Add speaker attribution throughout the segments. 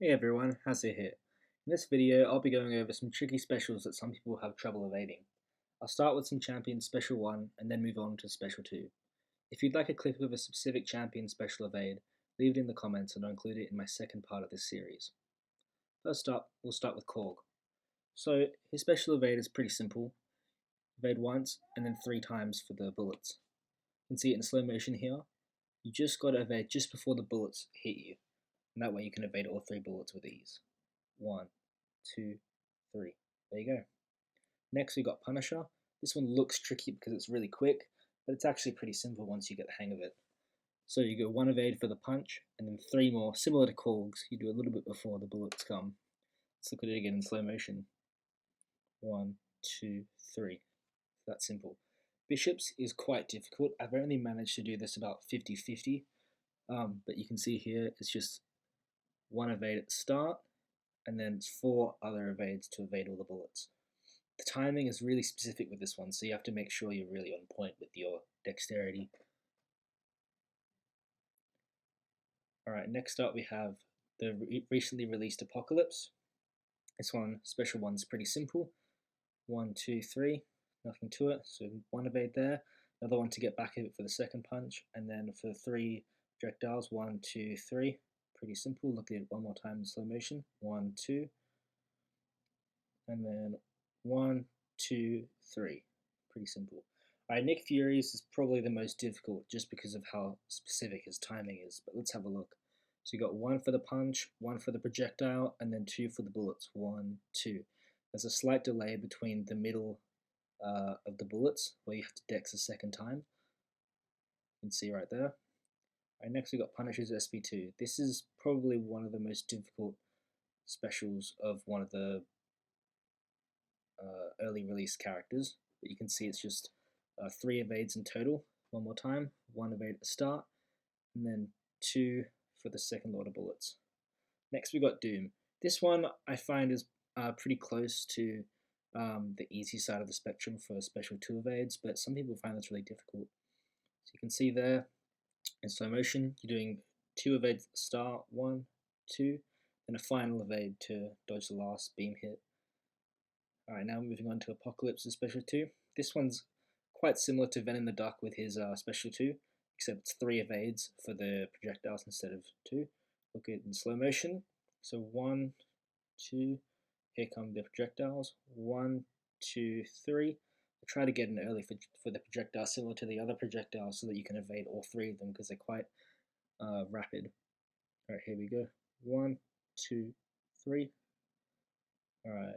Speaker 1: Hey everyone, how's it here? In this video, I'll be going over some tricky specials that some people have trouble evading. I'll start with some champion special 1 and then move on to special 2. If you'd like a clip of a specific champion special evade, leave it in the comments and I'll include it in my second part of this series. First up, we'll start with Korg. So his special evade is pretty simple. Evade once and then 3 times for the bullets. You can see it in slow motion here. You just got to evade just before the bullets hit you. And that way you can evade all 3 bullets with ease. 1, 2, 3. There you go. Next we got Punisher. This one looks tricky because it's really quick, but it's actually pretty simple once you get the hang of it. So you go 1 evade for the punch, and then 3 more, similar to Korg's. You do a little bit before the bullets come. Let's look at it again in slow motion. 1, 2, 3. That's simple. Bishops is quite difficult. I've only managed to do this about 50-50, but you can see here it's just 1 evade at the start, and then 4 other evades to evade all the bullets. The timing is really specific with this one, so you have to make sure you're really on point with your dexterity. Alright, next up we have the recently released Apocalypse. This one, special one's pretty simple. 1, 2, 3, nothing to it, so 1 evade there, another one to get back at it for the second punch, and then for 3 projectiles, 1, 2, 3. Pretty simple. Look at it one more time in slow motion. 1, 2, and then 1, 2, 3. Pretty simple. Alright, Nick Fury's is probably the most difficult just because of how specific his timing is, but let's have a look. So you got 1 for the punch, 1 for the projectile, and then 2 for the bullets. 1, 2. There's a slight delay between the middle of the bullets where you have to dex a second time. You can see right there. Alright, next we got Punisher's SP2. This is probably one of the most difficult specials of one of the early release characters, but you can see it's just 3 evades in total. One more time, 1 evade at the start, and then 2 for the second lot of bullets. Next we got Doom. This one I find is pretty close to the easy side of the spectrum for special 2 evades, but some people find this really difficult. So you can see there in slow motion, you're doing 2 evades at the start, 1, 2, then a final evade to dodge the last beam hit. Alright, now moving on to Apocalypse's special 2. This one's quite similar to Venom the Duck with his special 2, except it's 3 evades for the projectiles instead of 2. Look at it in slow motion. So 1, 2, here come the projectiles. 1, 2, 3. Try to get in early for the projectile, similar to the other projectiles, so that you can evade all 3 of them because they're quite rapid. Alright, here we go. 1, 2, 3. Alright.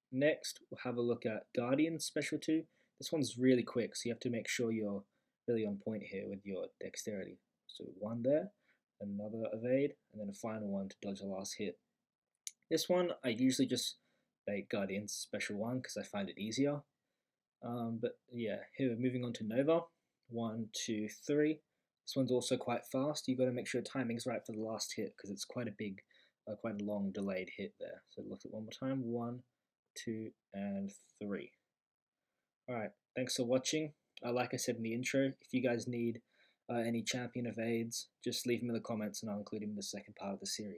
Speaker 1: Next, we'll have a look at Guardian's special 2. This one's really quick, so you have to make sure you're really on point here with your dexterity. So 1 there, another evade, and then a final one to dodge the last hit. This one, I usually just make Guardian's special 1 because I find it easier. But yeah, here moving on to Nova. 1, 2, 3. This one's also quite fast. You've got to make sure timing's right for the last hit because it's quite a big, quite a long delayed hit there. So look at it one more time. 1, 2, and 3. Alright, thanks for watching. Like I said in the intro, if you guys need any champion evades, just leave them in the comments and I'll include them in the second part of the series.